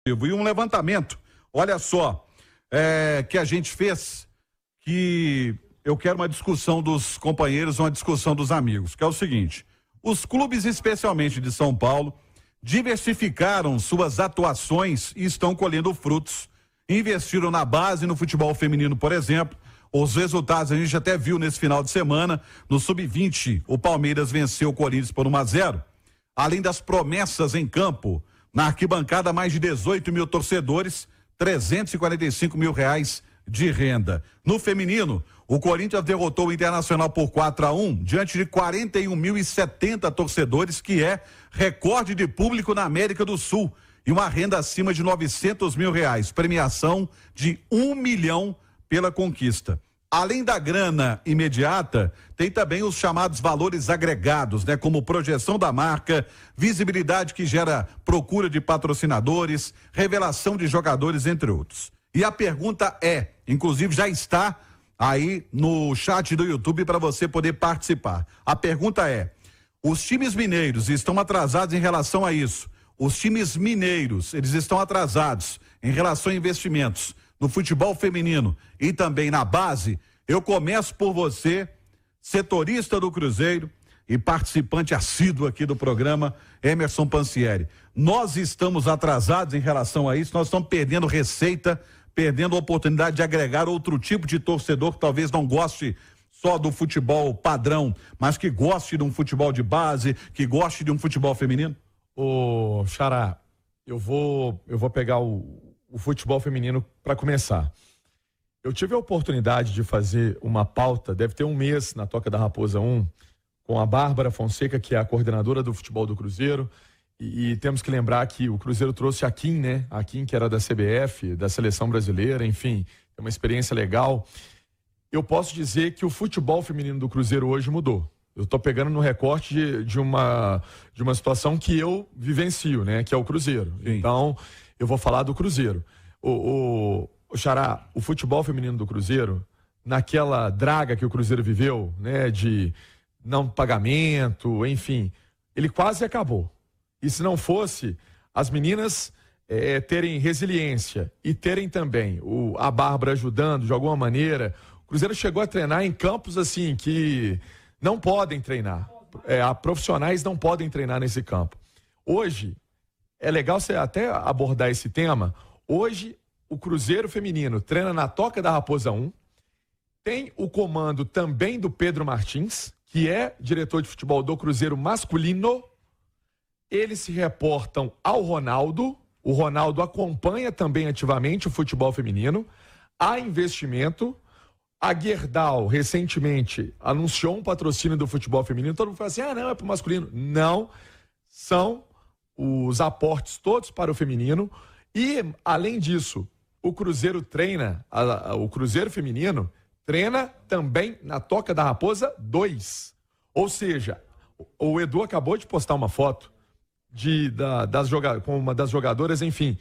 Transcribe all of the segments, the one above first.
E um levantamento, olha só, que a gente fez, que eu quero uma discussão dos companheiros, uma discussão dos amigos, que é o seguinte: os clubes, especialmente de São Paulo, diversificaram suas atuações e estão colhendo frutos. Investiram na base, no futebol feminino, por exemplo. Os resultados a gente até viu nesse final de semana. No Sub-20, o Palmeiras venceu o Corinthians por 1-0. Além das promessas em campo, na arquibancada, mais de 18 mil torcedores, 345 mil reais de renda. No feminino, o Corinthians derrotou o Internacional por 4-1, diante de 41.070 torcedores, que é recorde de público na América do Sul, e uma renda acima de 900 mil reais, premiação de 1 milhão pela conquista. Além da grana imediata, tem também os chamados valores agregados, né? Como projeção da marca, visibilidade que gera procura de patrocinadores, revelação de jogadores, entre outros. E a pergunta é, inclusive já está aí no chat do YouTube para você poder participar. A pergunta é: os times mineiros estão atrasados em relação a isso? Os times mineiros, eles estão atrasados em relação a investimentos no futebol feminino e também na base? Eu começo por você, setorista do Cruzeiro e participante assíduo aqui do programa, Emerson Pansieri. Nós estamos atrasados em relação a isso, nós estamos perdendo receita, perdendo a oportunidade de agregar outro tipo de torcedor que talvez não goste só do futebol padrão, mas que goste de um futebol de base, que goste de um futebol feminino? Ô, Xará, eu vou pegar o futebol feminino para começar. Eu tive a oportunidade de fazer uma pauta, deve ter um mês, na Toca da Raposa 1, com a Bárbara Fonseca, que é a coordenadora do futebol do Cruzeiro, e temos que lembrar que o Cruzeiro trouxe a Kim, né? A Kim, que era da CBF, da Seleção Brasileira, enfim, é uma experiência legal. Eu posso dizer que o futebol feminino do Cruzeiro hoje mudou. Eu estou pegando no recorte de uma situação que eu vivencio, né? Que é o Cruzeiro. Sim. Então, eu vou falar do Cruzeiro. O Xará, o futebol feminino do Cruzeiro, naquela draga que o Cruzeiro viveu, né? De não pagamento, enfim, ele quase acabou. E se não fosse as meninas terem resiliência e terem também a Bárbara ajudando de alguma maneira, o Cruzeiro chegou a treinar em campos assim que não podem treinar. Profissionais não podem treinar nesse campo. Hoje, é legal você até abordar esse tema. Hoje, o Cruzeiro feminino treina na Toca da Raposa 1. Tem o comando também do Pedro Martins, que é diretor de futebol do Cruzeiro masculino. Eles se reportam ao Ronaldo. O Ronaldo acompanha também ativamente o futebol feminino. Há investimento. A Gerdau, recentemente, anunciou um patrocínio do futebol feminino. Todo mundo fala assim, não, é para o masculino. Não, são os aportes todos para o feminino. E, além disso, o Cruzeiro treina, o Cruzeiro feminino treina também na Toca da Raposa 2. Ou seja, o Edu acabou de postar uma foto com uma das jogadoras, enfim.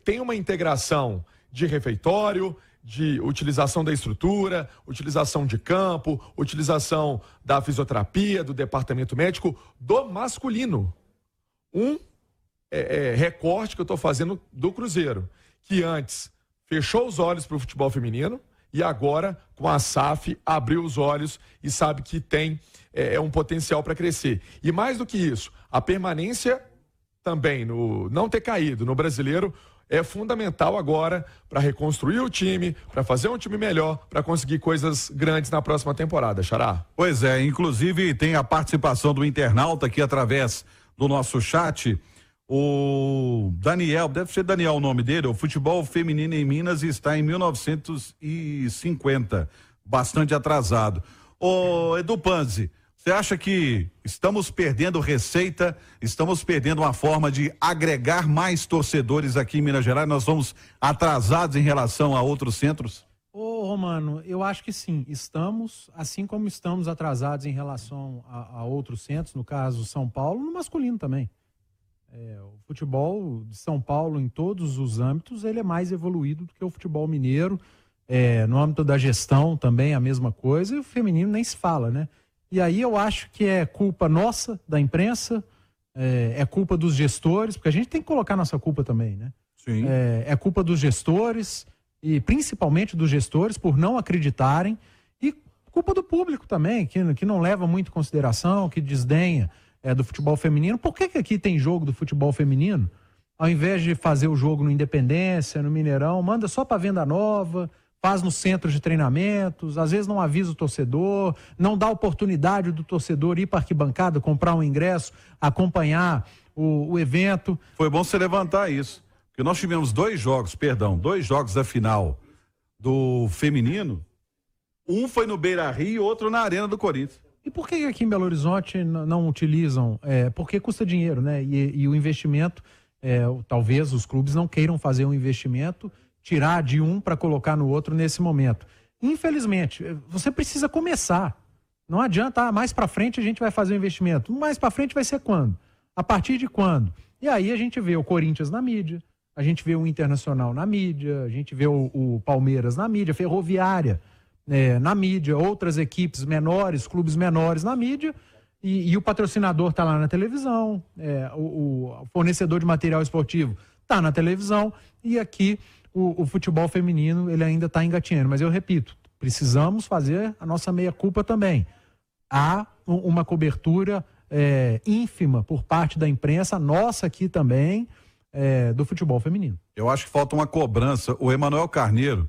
Tem uma integração de refeitório, de utilização da estrutura, utilização de campo, utilização da fisioterapia, do departamento médico, do masculino. Recorte que eu estou fazendo do Cruzeiro, que antes fechou os olhos para o futebol feminino e agora, com a SAF, abriu os olhos e sabe que tem um potencial para crescer. E mais do que isso, a permanência também, não ter caído no Brasileiro, é fundamental agora para reconstruir o time, para fazer um time melhor, para conseguir coisas grandes na próxima temporada, Xará. Pois é, inclusive tem a participação do internauta aqui através do nosso chat, o Daniel, deve ser Daniel o nome dele, o futebol feminino em Minas está em 1950, bastante atrasado. Ô Edu Panzi, você acha que estamos perdendo receita, estamos perdendo uma forma de agregar mais torcedores aqui em Minas Gerais? Nós vamos atrasados em relação a outros centros? Ô Romano, eu acho que sim, estamos, assim como estamos atrasados em relação a outros centros, no caso São Paulo, no masculino também. O futebol de São Paulo, em todos os âmbitos, ele é mais evoluído do que o futebol mineiro. No âmbito da gestão também a mesma coisa, e o feminino nem se fala, né? E aí eu acho que é culpa nossa, da imprensa, é culpa dos gestores, porque a gente tem que colocar nossa culpa também, né? Sim. É culpa dos gestores, e principalmente dos gestores, por não acreditarem, e culpa do público também, que não leva muito em consideração, que desdenha do futebol feminino. Por que aqui tem jogo do futebol feminino? Ao invés de fazer o jogo no Independência, no Mineirão, manda só para Venda Nova, faz no centro de treinamentos, às vezes não avisa o torcedor, não dá oportunidade do torcedor ir para a arquibancada, comprar um ingresso, acompanhar o evento. Foi bom você levantar isso, porque nós tivemos dois jogos da final do feminino, um foi no Beira-Rio e outro na Arena do Corinthians. E por que aqui em Belo Horizonte não utilizam? Porque custa dinheiro, né? E o investimento, talvez os clubes não queiram fazer um investimento, tirar de um para colocar no outro nesse momento. Infelizmente, você precisa começar. Não adianta, mais para frente a gente vai fazer o investimento. Mais para frente vai ser quando? A partir de quando? E aí a gente vê o Corinthians na mídia, a gente vê o Internacional na mídia, a gente vê o Palmeiras na mídia, Ferroviária na mídia, outras equipes menores, clubes menores na mídia, e o patrocinador está lá na televisão, o fornecedor de material esportivo está na televisão, e aqui o futebol feminino ele ainda está engatinhando. Mas eu repito, precisamos fazer a nossa meia-culpa também. Há uma cobertura ínfima por parte da imprensa, nossa aqui também, do futebol feminino. Eu acho que falta uma cobrança. O Emanuel Carneiro,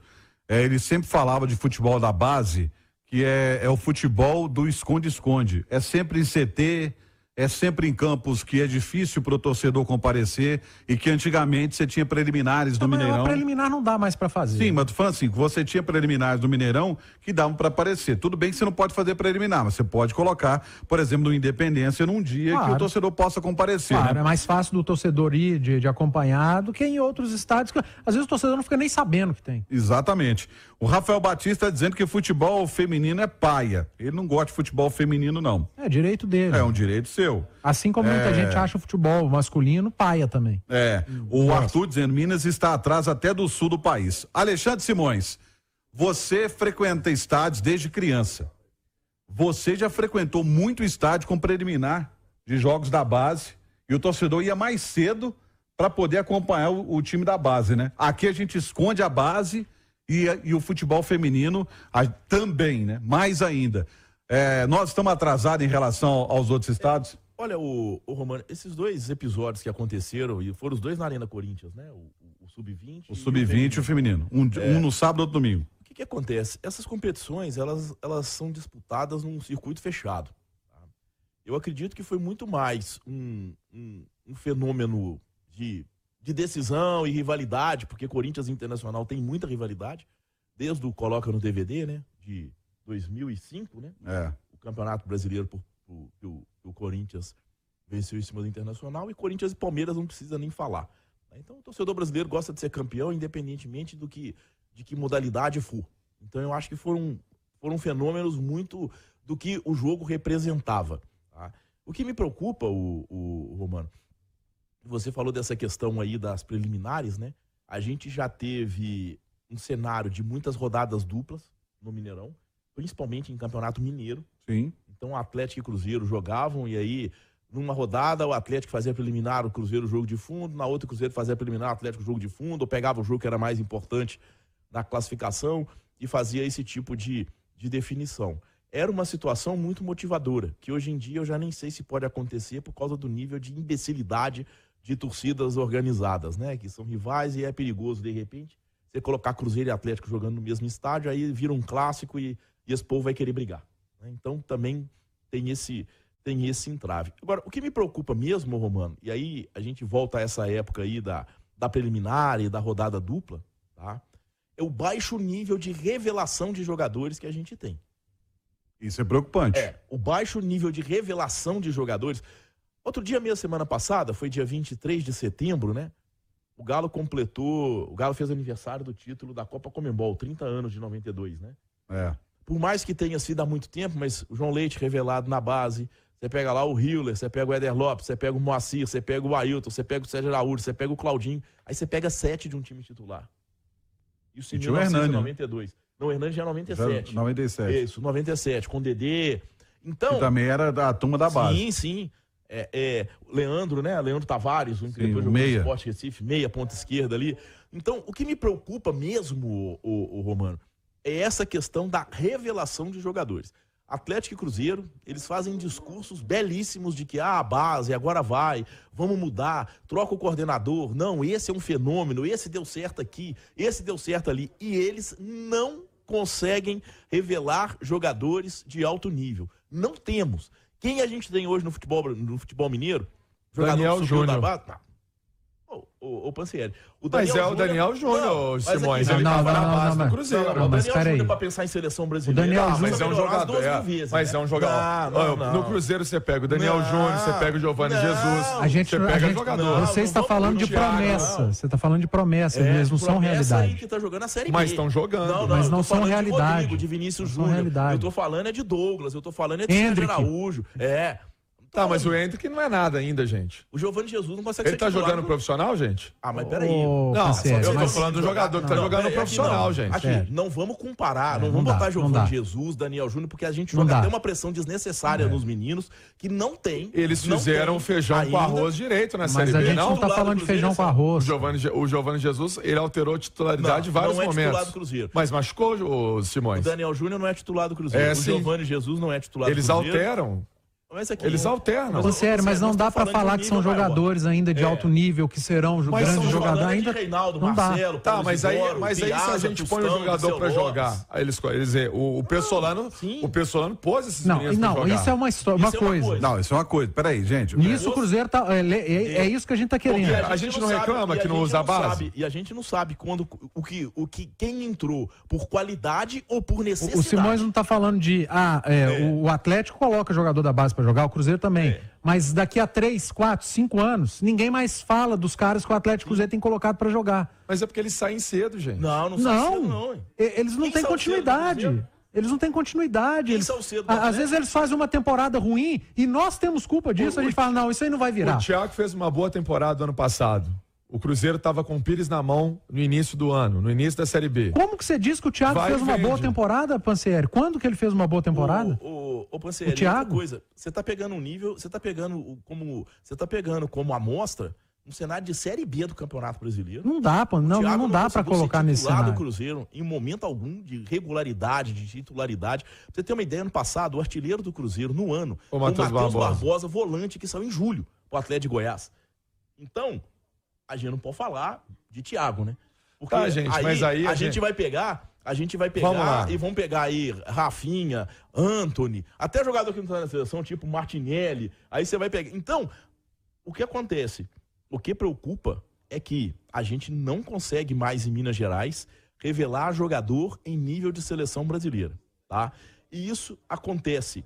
ele sempre falava de futebol da base, que é o futebol do esconde-esconde. É sempre em CT, é sempre em campos que é difícil para o torcedor comparecer, e que antigamente você tinha preliminares do Mineirão. Preliminar não dá mais para fazer. Sim, mas tô falando assim, você tinha preliminares do Mineirão que davam para aparecer. Tudo bem que você não pode fazer preliminar, mas você pode colocar, por exemplo, no Independência num dia que o torcedor possa comparecer. Claro, né? É mais fácil do torcedor ir de acompanhar do que em outros estádios, que às vezes o torcedor não fica nem sabendo que tem. Exatamente. O Rafael Batista dizendo que futebol feminino é paia. Ele não gosta de futebol feminino, não. É direito dele. É um direito seu. Assim como muita gente acha o futebol masculino paia também. O Arthur dizendo, Minas está atrás até do sul do país. Alexandre Simões, você frequenta estádios desde criança. Você já frequentou muito estádio com preliminar de jogos da base, e o torcedor ia mais cedo para poder acompanhar o time da base, né? Aqui a gente esconde a base e o futebol feminino também, né? Mais ainda. Nós estamos atrasados em relação aos outros estados? Olha, o Romano, esses dois episódios que aconteceram, e foram os dois na Arena Corinthians, né? O Sub-20. O Sub-20 e o feminino. Um no sábado e outro domingo. O que acontece? Essas competições, elas são disputadas num circuito fechado. Tá? Eu acredito que foi muito mais um fenômeno de decisão e rivalidade, porque Corinthians e Internacional tem muita rivalidade, desde o Coloca no DVD, né? De 2005, né? O Campeonato Brasileiro o Corinthians venceu em cima do Internacional, e Corinthians e Palmeiras não precisa nem falar. Então o torcedor brasileiro gosta de ser campeão, independentemente de que modalidade for. Então eu acho que foram fenômenos muito do que o jogo representava. Tá? O que me preocupa, o Romano, você falou dessa questão aí das preliminares, né? A gente já teve um cenário de muitas rodadas duplas no Mineirão, principalmente em Campeonato Mineiro. Sim. Então o Atlético e o Cruzeiro jogavam, e aí numa rodada o Atlético fazia preliminar, o Cruzeiro jogo de fundo, na outra o Cruzeiro fazia preliminar, o Atlético jogo de fundo, ou pegava o jogo que era mais importante na classificação e fazia esse tipo de definição. Era uma situação muito motivadora, que hoje em dia eu já nem sei se pode acontecer por causa do nível de imbecilidade de torcidas organizadas, né? Que são rivais, e é perigoso, de repente, você colocar Cruzeiro e Atlético jogando no mesmo estádio, aí vira um clássico e esse povo vai querer brigar. Então também tem esse entrave. Agora, o que me preocupa mesmo, Romano, e aí a gente volta a essa época aí da preliminar e da rodada dupla, tá? É o baixo nível de revelação de jogadores que a gente tem. Isso é preocupante. O baixo nível de revelação de jogadores. Outro dia mesmo, semana passada, foi dia 23 de setembro, né? O Galo fez aniversário do título da Copa Comembol, 30 anos de 92, né? Por mais que tenha sido há muito tempo, mas o João Leite revelado na base, você pega lá o Hiller, você pega o Éder Lopes, você pega o Moacir, você pega o Ailton, você pega o Sérgio Araújo, você pega o Claudinho, aí você pega 7 de um time titular. Isso em 1992. Né? Não, o Hernani já é 97. 97. Isso, 97, com o Dedê. Então, que também era da turma da base. Sim. Leandro, né? Leandro Tavares, o que depois jogou no Sport Recife, meia, ponta esquerda ali. Então, o que me preocupa mesmo, o Romano, é essa questão da revelação de jogadores. Atlético e Cruzeiro, eles fazem discursos belíssimos de que a base agora vai, vamos mudar, troca o coordenador, não, esse é um fenômeno, esse deu certo aqui, esse deu certo ali. E eles não conseguem revelar jogadores de alto nível. Não temos. Quem a gente tem hoje no futebol mineiro? Daniel Júnior. Ô Pansieri. Mas é o Daniel Júnior, Simões. Ele estava na base do Cruzeiro. Não, mas o Daniel Júnior pra pensar em seleção brasileira. Mas é um jogador. Mas é um jogador. No Cruzeiro você pega o Daniel Júnior, você pega o Giovani Jesus. Você pega jogador. Você está falando de promessa. Você está falando de promessa. Eles não são realidade. Que tá jogando a Série B. Mas estão jogando. Mas não são realidade. De Vinícius Júnior. Eu tô falando de Douglas. Eu tô falando de Hendrick Araújo. Tá, mas o Hendrick não é nada ainda, gente. O Giovani Jesus não consegue ser titular. Ele tá jogando profissional, gente? Mas peraí. Eu tô falando do jogador que tá jogando profissional, gente. Aqui, não vamos comparar, não vamos botar Giovani Jesus, Daniel Júnior, porque a gente joga até uma pressão desnecessária nos meninos, que não tem. Eles fizeram feijão com arroz direito na Série B, não? Mas a gente não tá falando de feijão com arroz. O Giovani Jesus, ele alterou a titularidade em vários momentos. Não é titular do Cruzeiro. Mas machucou o Simões. O Daniel Júnior não é titular do Cruzeiro. O Giovani Jesus não é titular do Cruzeiro. Eles alteram. Eles alternam. Sério, mas não dá pra falar que são jogadores ainda de alto nível, que serão grandes jogadores ainda. Reinaldo, não Marcelo, dá. Mas aí se a gente põe o jogador pra jogar, aí eles o Pessolano pôs esses meninos pra jogar. Não, isso é uma história, uma coisa. Não, isso é uma coisa. Peraí, gente. Nisso o Cruzeiro tá. É isso que a gente tá querendo. A gente não reclama que não usa a base. E a gente não sabe quando quem entrou por qualidade ou por necessidade. O Simões não tá falando de o Atlético coloca jogador da base pra jogar, o Cruzeiro também. Mas daqui a 3, 4, 5 anos, ninguém mais fala dos caras que o Atlético Cruzeiro tem colocado pra jogar. Mas é porque eles saem cedo, gente. Não saem cedo, não. Eles não têm continuidade. Eles não têm continuidade. Às vezes eles fazem uma temporada ruim e nós temos culpa disso. A gente fala, não, isso aí não vai virar. O Thiago fez uma boa temporada ano passado. O Cruzeiro estava com o Pires na mão no início do ano, no início da Série B. Como que você diz que o Thiago fez uma boa temporada, Pansieri? Quando que ele fez uma boa temporada? O Pansieri, o Thiago? Coisa, você tá pegando um nível, você tá pegando como amostra um cenário de Série B do Campeonato Brasileiro. Não dá, não dá para colocar nesse cenário. Do Cruzeiro em momento algum de regularidade, de titularidade. Pra você ter uma ideia, ano passado, o artilheiro do Cruzeiro no ano, o Matheus Barbosa, volante, que saiu em julho, o Atlético de Goiás. Então, a gente não pode falar de Thiago, né? Porque gente, mas aí a gente vai pegar e vão pegar aí Rafinha, Antony, até jogador que não tá na seleção, tipo Martinelli, aí você vai pegar. Então, o que acontece? O que preocupa é que a gente não consegue mais em Minas Gerais revelar jogador em nível de seleção brasileira, tá? E isso acontece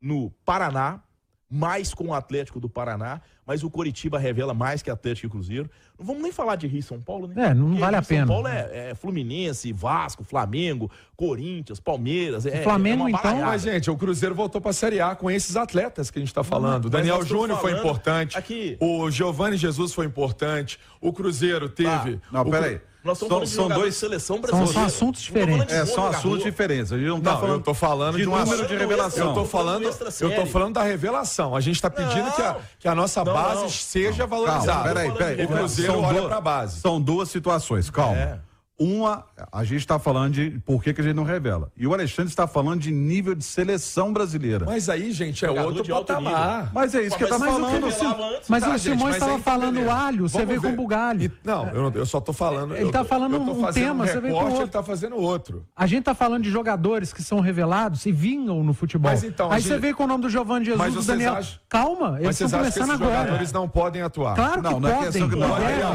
no Paraná, mais com o Atlético do Paraná, mas o Coritiba revela mais que Atlético e Cruzeiro. Não vamos nem falar de Rio e São Paulo, né? Não vale a pena. São Paulo é Fluminense, Vasco, Flamengo, Corinthians, Palmeiras. Flamengo, então. Mas, gente, o Cruzeiro voltou pra Série A com esses atletas que a gente tá falando. O Daniel Júnior foi importante. O Giovani Jesus foi importante. O Cruzeiro teve. Peraí. Nós estamos falando de dois seleção brasileira. São assuntos diferentes. São assuntos diferentes. A gente não tá falando. Eu tô falando de número de revelação. Eu tô falando da revelação. A gente tá pedindo que a nossa base seja valorizada. Peraí. O Cruzeiro olha pra base. São duas situações, calma. Uma, a gente está falando de por que a gente não revela. E o Alexandre está falando de nível de seleção brasileira. Mas aí, gente, é outro patamar. Mas é isso que ele está falando. Mas o Simões estava falando alho, você veio com bugalho. Não, eu só estou falando. Ele está falando um tema, você veio com outro. Ele está fazendo outro. A gente está falando de jogadores que são revelados e vingam no futebol. Mas então, aí você veio com o nome do Giovani Jesus, do Daniel. Calma, eles estão começando agora. Os jogadores não podem atuar. Claro que podem.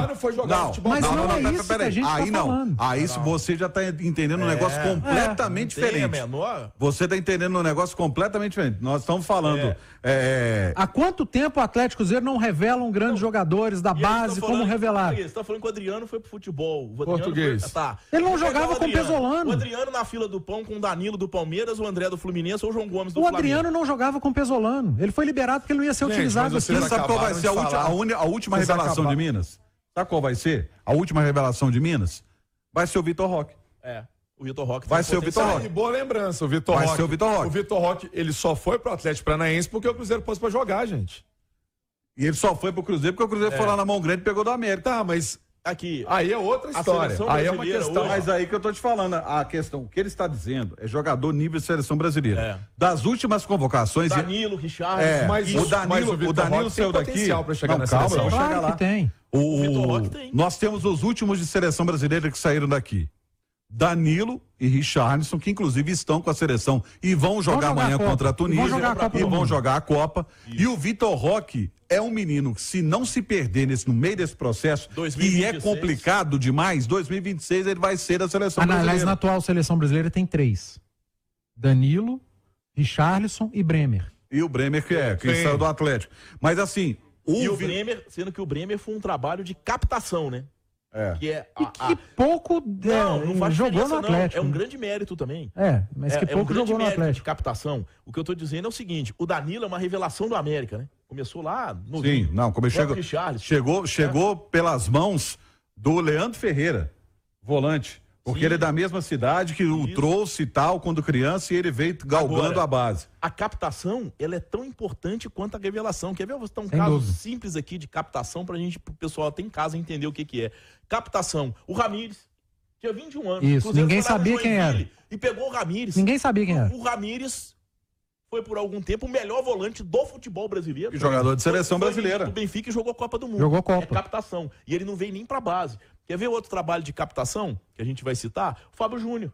Não foi jogar futebol. Mas não é isso que a gente está falando. Aí você já está entendendo um negócio completamente diferente. Você está entendendo um negócio completamente diferente. Nós estamos falando. Há quanto tempo o Atlético Cruzeiro não revelam grandes jogadores da base como revelaram? Você está falando que o Adriano foi pro futebol. Português. Ele não jogava com o Pesolano. O Adriano na fila do pão com o Danilo do Palmeiras, o André do Fluminense ou o João Gomes do Flamengo. O Adriano não jogava com o Pesolano. Ele foi liberado porque ele não ia ser utilizado. Você sabe qual vai ser a última revelação de Minas? Sabe qual vai ser? A última revelação de Minas? Vai ser o Vitor Roque. O Vitor Roque vai ser o Vitor Roque. Boa lembrança, o Vitor Roque. Vai ser o Vitor Roque. O Vitor Roque, ele só foi pro Atlético Paranaense porque o Cruzeiro pôs pra jogar, gente. E ele só foi pro Cruzeiro porque o Cruzeiro foi lá na mão grande e pegou do América. Tá, mas aqui, aí é outra história. Aí é uma questão. hoje, Mas aí que eu tô te falando, a questão, o que ele está dizendo é jogador nível de seleção brasileira. É. Das últimas convocações... Danilo, Richard, Mas o Danilo saiu daqui... potencial pra chegar Não, na calma, seleção. eu vou chegar Claro lá. que tem. O Vitor Roque tem. Nós temos os últimos de seleção brasileira que saíram daqui. Danilo e Richarlison, que inclusive estão com a seleção e vão jogar amanhã contra a Tunísia e vão jogar a Copa. Isso. E o Vitor Roque é um menino que, se não se perder no meio desse processo, 2026. que é complicado demais, 2026 ele vai ser da seleção Aliás, brasileira. na atual seleção brasileira tem 3. Danilo, Richarlison e Bremer. E o Bremer, que Sim. saiu do Atlético. Mas assim... E o Bremer, sendo que o Bremer foi um trabalho de captação, né? É. Que é Que pouco não faz jogou diferença, no Atlético. não. É um grande mérito também. Mas que um pouco grande jogou no mérito Atlético. de captação. O que eu tô dizendo é o seguinte, o Danilo é uma revelação do América, né? Começou lá no... Sim, não, como chegou pelas mãos do Leandro Ferreira, volante. Porque Sim. ele é da mesma cidade que o trouxe e tal, quando criança, e ele veio galgando Agora, a base. A captação, ela é tão importante quanto a revelação. Quer ver? Eu vou citar um Sem caso dúvida. simples aqui de captação pro pessoal até em casa entender o que é. Captação. O Ramires tinha 21 anos. Isso, O Cruzeiro ninguém foi lá no sabia quem era. Joinville E pegou o Ramires. Ninguém sabia quem era. O Ramires foi por algum tempo o melhor volante do futebol brasileiro. E jogador de seleção Foi brasileira. do Benfica e jogou a Copa do Mundo. Jogou Copa. É captação. E ele não veio nem pra base. Quer ver outro trabalho de captação que a gente vai citar? O Fábio Júnior.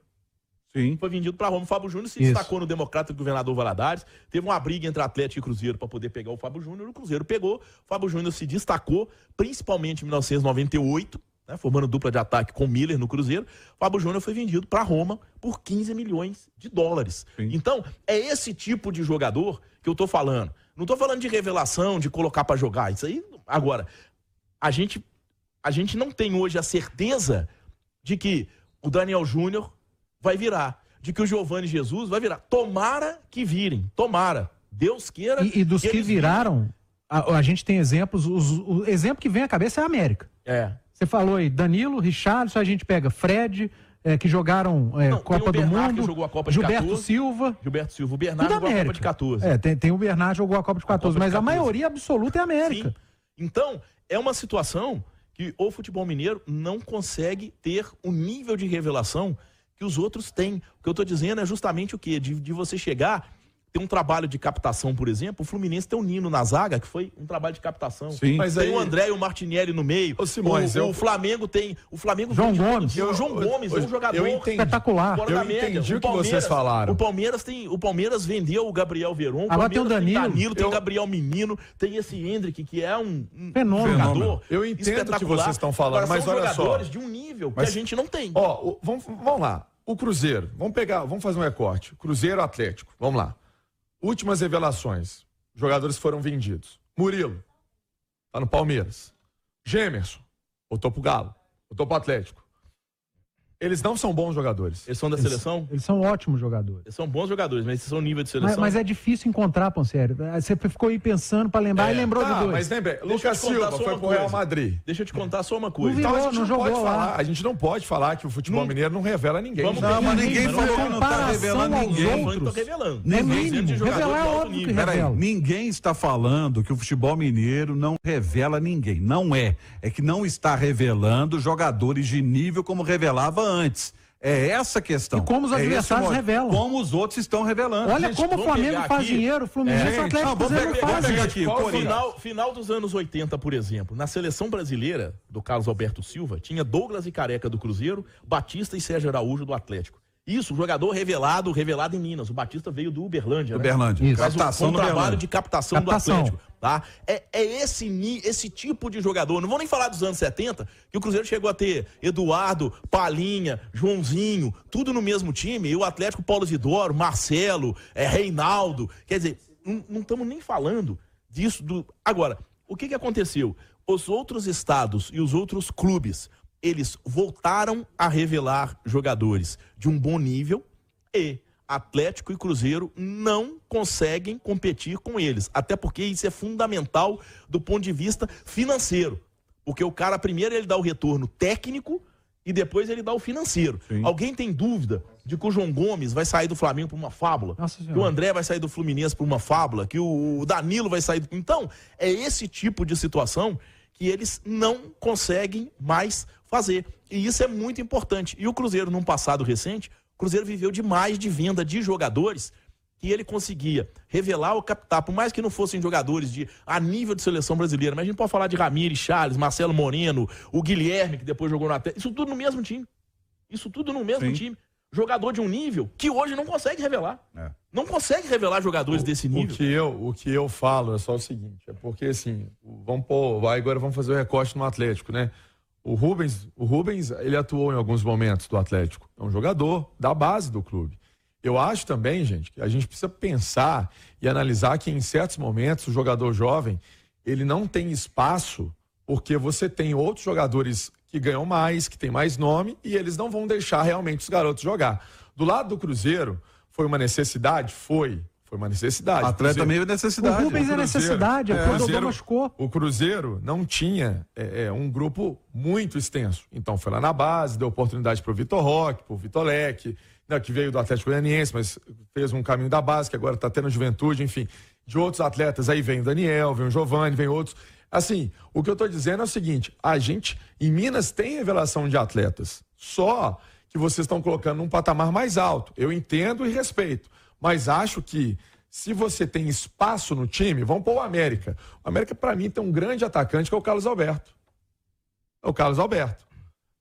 Sim. Foi vendido para Roma. O Fábio Júnior se Isso. destacou no Democrata do Governador Valadares. Teve uma briga entre Atlético e Cruzeiro para poder pegar o Fábio Júnior. O Cruzeiro pegou. O Fábio Júnior se destacou, principalmente em 1998, né, formando dupla de ataque com o Miller no Cruzeiro. O Fábio Júnior foi vendido para Roma por 15 milhões de dólares. Sim. Então, é esse tipo de jogador que eu tô falando. Não tô falando de revelação, de colocar para jogar. Isso aí, agora, a gente não tem hoje a certeza de que o Daniel Júnior vai virar, de que o Giovani Jesus vai virar. Tomara que virem, tomara. Deus queira. E dos que eles viraram, a gente tem exemplos. O exemplo que vem à cabeça é a América. virem. É. Você falou aí, Danilo, Richarlison, a gente pega Fred, que jogaram Não, Copa tem o do Bernard, Mundo. que jogou a Copa de Gilberto 14. Silva. Gilberto Silva. O Bernardo Tudo jogou a Copa América. de 14. Tem o Bernard jogou a Copa de 14, Copa de mas a 14. maioria absoluta é América. Sim. Então, é uma situação que o futebol mineiro não consegue ter o nível de revelação que os outros têm. O que eu estou dizendo é justamente o quê? De você chegar, ter um trabalho de captação, por exemplo. O Fluminense tem o Nino na zaga, que foi um trabalho de captação. Sim. Mas Tem aí- o André e o Martinelli no meio. Ô, Simões, o Flamengo tem. O Flamengo João vende todo Gomes. dia. O João Gomes é um jogador eu entendi. Espetacular. fora Eu da média. entendi o que vocês falaram. O Palmeiras vendeu o Gabriel Veron. Agora tem o Danilo. Tem o Gabriel Menino, tem esse Hendrick, que é um Fenômeno. jogador. Eu entendo o que espetacular. vocês estão falando, Agora, mas são olha só. jogadores de um nível que Mas- a gente não tem. Ó, vamos lá. O Cruzeiro, vamos fazer um recorte. Cruzeiro Atlético, vamos lá. Últimas revelações. Jogadores foram vendidos. Murilo, tá no Palmeiras. Gemerson, voltou pro Galo, voltou pro Atlético. Eles não são bons jogadores. Eles são da seleção? Eles são ótimos jogadores. Eles são bons jogadores, mas eles são nível de seleção. Mas é difícil encontrar, Ponsério. Você ficou aí pensando pra lembrar e lembrou de dois. Mas lembra, eu Lucas te contar Silva só foi uma pro Real coisa. Madrid. Deixa eu te contar só uma coisa. Não Então a Virou, gente não não pode jogou lá. falar, a gente não pode falar que o futebol mineiro não revela ninguém. Vamos gente. Não, mas ninguém Mas falou que não tá comparação revelando aos ninguém. outros. Eu tô revelando. É Tô mínimo. dizendo de jogador Revelar de é alto óbvio que nível. Peraí, revela. ninguém está falando que o futebol mineiro não revela ninguém. Não é. É que não está revelando jogadores de nível como revelava antes. É essa a questão. E como os É esse adversários modo. revelam. Como os outros estão revelando. Olha Gente, como o vamos Flamengo pegar faz aqui. dinheiro, o Fluminense e o Atlético Não, vamos Cruzeiro não pegar fazem. aqui. o Corinthians. Final dos anos 80, por exemplo, na seleção brasileira do Carlos Alberto Silva, tinha Douglas e Careca do Cruzeiro, Batista e Sérgio Araújo do Atlético. Isso, jogador revelado em Minas. O Batista veio do Uberlândia, Do né? Uberlândia. Isso. Faz Captação um do trabalho Uberlândia. de captação do Captação. Atlético, tá? É esse tipo de jogador. Não vou nem falar dos anos 70, que o Cruzeiro chegou a ter Eduardo, Palinha, Joãozinho, tudo no mesmo time, e o Atlético Paulo Isidoro, Marcelo, Reinaldo. Quer dizer, não estamos nem falando disso. Agora, o que aconteceu? Os outros estados e os outros clubes, eles voltaram a revelar jogadores de um bom nível e Atlético e Cruzeiro não conseguem competir com eles. Até porque isso é fundamental do ponto de vista financeiro. Porque o cara, primeiro, ele dá o retorno técnico e depois ele dá o financeiro. Sim. Alguém tem dúvida de que o João Gomes vai sair do Flamengo por uma fábula? Que o André vai sair do Fluminense por uma fábula? Que o Danilo vai sair... Então, é esse tipo de situação que eles não conseguem mais fazer. E isso é muito importante. E o Cruzeiro, num passado recente, o Cruzeiro viveu demais de venda de jogadores que ele conseguia revelar ou captar, por mais que não fossem jogadores a nível de seleção brasileira, mas a gente pode falar de Ramires, Charles, Marcelo Moreno, o Guilherme, que depois jogou no Atlético, isso tudo no mesmo time. Isso tudo no mesmo time. Jogador de um nível que hoje não consegue revelar. Não consegue revelar jogadores desse nível. O que eu falo é só o seguinte, é porque assim, agora vamos fazer o recorte no Atlético, né? O Rubens, ele atuou em alguns momentos do Atlético. É um jogador da base do clube. Eu acho também, gente, que a gente precisa pensar e analisar que em certos momentos o jogador jovem, ele não tem espaço porque você tem outros jogadores que ganham mais, que tem mais nome e eles não vão deixar realmente os garotos jogar. Do lado do Cruzeiro, foi uma necessidade? Foi uma necessidade. Atleta meio necessidade. O Rubens é necessidade, a Cordobã machucou. O Cruzeiro não tinha um grupo muito extenso. Então foi lá na base, deu oportunidade para o Vitor Roque, para o Vitor Leque, que veio do Atlético Goianiense, mas fez um caminho da base, que agora está tendo juventude, enfim. De outros atletas, aí vem o Daniel, vem o Giovani, vem outros. Assim, o que eu estou dizendo é o seguinte, a gente, em Minas, tem revelação de atletas. Só que vocês estão colocando num patamar mais alto. Eu entendo e respeito. Mas acho que se você tem espaço no time, vamos pôr o América. O América, para mim, tem um grande atacante que é o Carlos Alberto.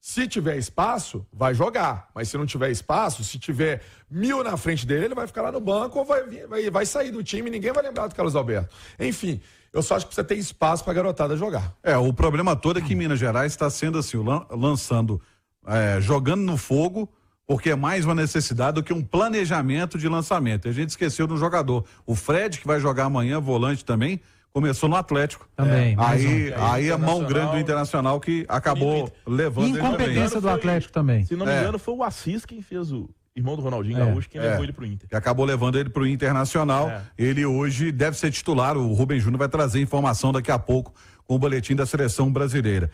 Se tiver espaço, vai jogar. Mas se não tiver espaço, se tiver 1000 na frente dele, ele vai ficar lá no banco ou vai sair do time e ninguém vai lembrar do Carlos Alberto. Enfim, eu só acho que precisa ter espaço para a garotada jogar. O problema todo é que Minas Gerais está sendo assim, lançando, jogando no fogo, porque é mais uma necessidade do que um planejamento de lançamento. A gente esqueceu de um jogador. O Fred, que vai jogar amanhã, volante também, começou no Atlético. Também. Aí a mão grande do Internacional que acabou levando ele também. Incompetência do Atlético também. Se não me engano, foi o Assis quem fez o irmão do Ronaldinho Gaúcho, quem levou ele pro Inter. Que acabou levando ele pro Internacional. Ele hoje deve ser titular. O Rubem Júnior vai trazer informação daqui a pouco com o boletim da seleção brasileira.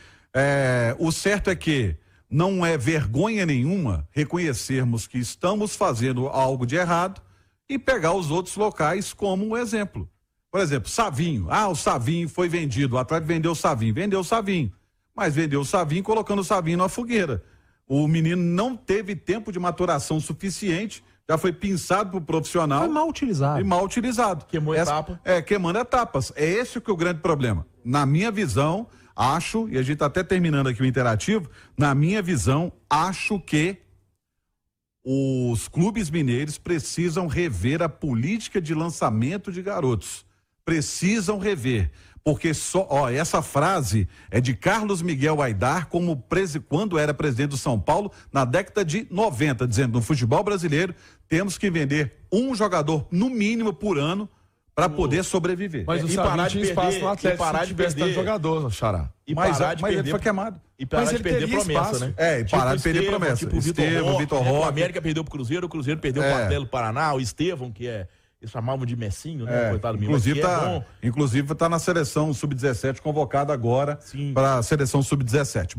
O certo é que não é vergonha nenhuma reconhecermos que estamos fazendo algo de errado e pegar os outros locais como um exemplo. Por exemplo, Savinho. O Savinho foi vendido. O Atlético vendeu o Savinho. Mas vendeu o Savinho colocando o Savinho na fogueira. O menino não teve tempo de maturação suficiente, já foi pinçado pro profissional. Foi mal utilizado. E mal utilizado. Queimou etapa. Queimando etapas. É esse que é o grande problema. Na minha visão, acho, e a gente tá até terminando aqui o interativo, na minha visão, acho que os clubes mineiros precisam rever a política de lançamento de garotos. Precisam rever, porque essa frase é de Carlos Miguel Aidar, quando era presidente do São Paulo, na década de 90, dizendo: no futebol brasileiro temos que vender um jogador no mínimo por ano para poder sobreviver. Mas o Savinho tinha espaço no Atlético, parar de perder jogador, Xará. Mas ele foi queimado. E parar de perder promessa, espaço, né? E parar de perder promessa. Tipo Estevão, Vitor Roque. O América perdeu pro Cruzeiro, o Cruzeiro perdeu pro Atlético do Paraná, o Estevão, que eles chamavam de Messinho, né? Coitado do Inclusive tá na seleção sub-17 convocado agora para a seleção sub-17.